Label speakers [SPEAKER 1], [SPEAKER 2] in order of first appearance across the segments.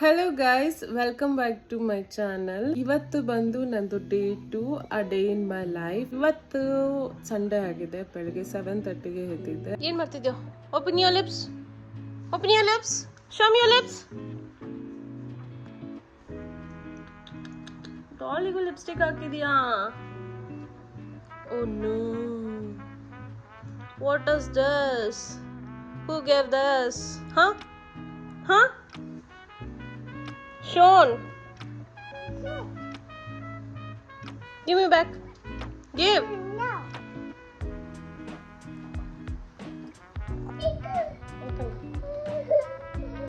[SPEAKER 1] Hello guys, welcome back to my channel. ಇವತ್ತು ಬಂದು ನಂದು day 2 a day in my life. ಇವತ್ತು Sunday ಆಗಿದೆ. ಬೆಳಗ್ಗೆ 7:30ಗೆ ಎದ್ದಿದ್ದೆ.
[SPEAKER 2] ಏನ್ ಮಾಡ್ತಿದ್ಯೋ? Open your lips, open your lips, show me your lips. ಡಾಲಿಗೂ ಲಿಪ್ಸ್ಟಿಕ್ ಹಾಕಿದ್ಯಾ? Oh no, what is this? Who gave this? Huh? Sean, give me back. Give.
[SPEAKER 3] No.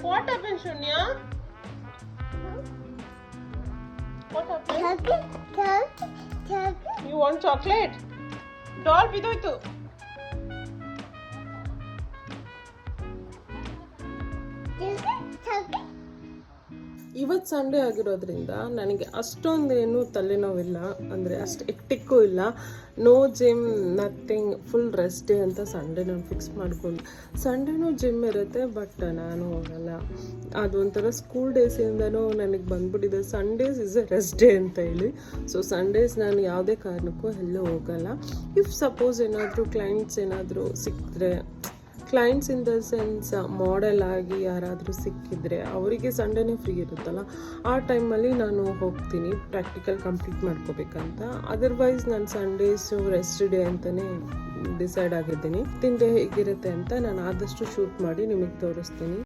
[SPEAKER 2] What happened, Shunya? What happened?
[SPEAKER 3] Chocolate.
[SPEAKER 2] You want chocolate? Doll bidoitu.
[SPEAKER 3] Chocolate.
[SPEAKER 1] ಇವತ್ತು Sunday ಆಗಿರೋದ್ರಿಂದ ನನಗೆ ಅಷ್ಟೊಂದೇನು ತಲೆನೋವಿಲ್ಲ, ಅಂದರೆ ಅಷ್ಟು ಎಕ್ಟಿಕ್ಕೂ ಇಲ್ಲ. No gym, nothing, full rest day ಅಂತ ಸಂಡೇ ನಾನು ಫಿಕ್ಸ್ ಮಾಡ್ಕೊಂಡು. ಸಂಡೇನೂ ಜಿಮ್ ಇರುತ್ತೆ, ಬಟ್ ನಾನು ಹೋಗಲ್ಲ. ಅದೊಂಥರ ಸ್ಕೂಲ್ ಡೇಸಿಂದನೂ ನನಗೆ ಬಂದ್ಬಿಟ್ಟಿದೆ Sundays is A rest day ಅಂತ ಹೇಳಿ. ಸೊ ಸಂಡೇಸ್ ನಾನು ಯಾವುದೇ ಕಾರಣಕ್ಕೂ ಎಲ್ಲೂ ಹೋಗಲ್ಲ. ಇಫ್ ಸಪೋಸ್ ಏನಾದರೂ ಕ್ಲೈಂಟ್ಸ್ ಏನಾದರೂ ಸಿಕ್ಕಿದ್ರೆ, clients in the sense model ಆಗಿ ಯಾರಾದರೂ ಸಿಕ್ಕಿದ್ರೆ ಅವರಿಗೆ ಸಂಡೇನೇ ಫ್ರೀ ಇರುತ್ತಲ್ಲ, ಆ ಟೈಮಲ್ಲಿ ನಾನು ಹೋಗ್ತೀನಿ ಪ್ರಾಕ್ಟಿಕಲ್ ಕಂಪ್ಲೀಟ್ ಮಾಡ್ಕೋಬೇಕಂತ. ಅದರ್ವೈಸ್ ನಾನು ಸಂಡೇಸು ರೆಸ್ಟ್ ಡೇ ಅಂತಲೇ ಡಿಸೈಡ್ ಆಗಿದ್ದೀನಿ. ತಿಂಡೆ ಹೇಗಿರುತ್ತೆ ಅಂತ ನಾನು ಆದಷ್ಟು ಶೂಟ್ ಮಾಡಿ ನಿಮಗೆ ತೋರಿಸ್ತೀನಿ.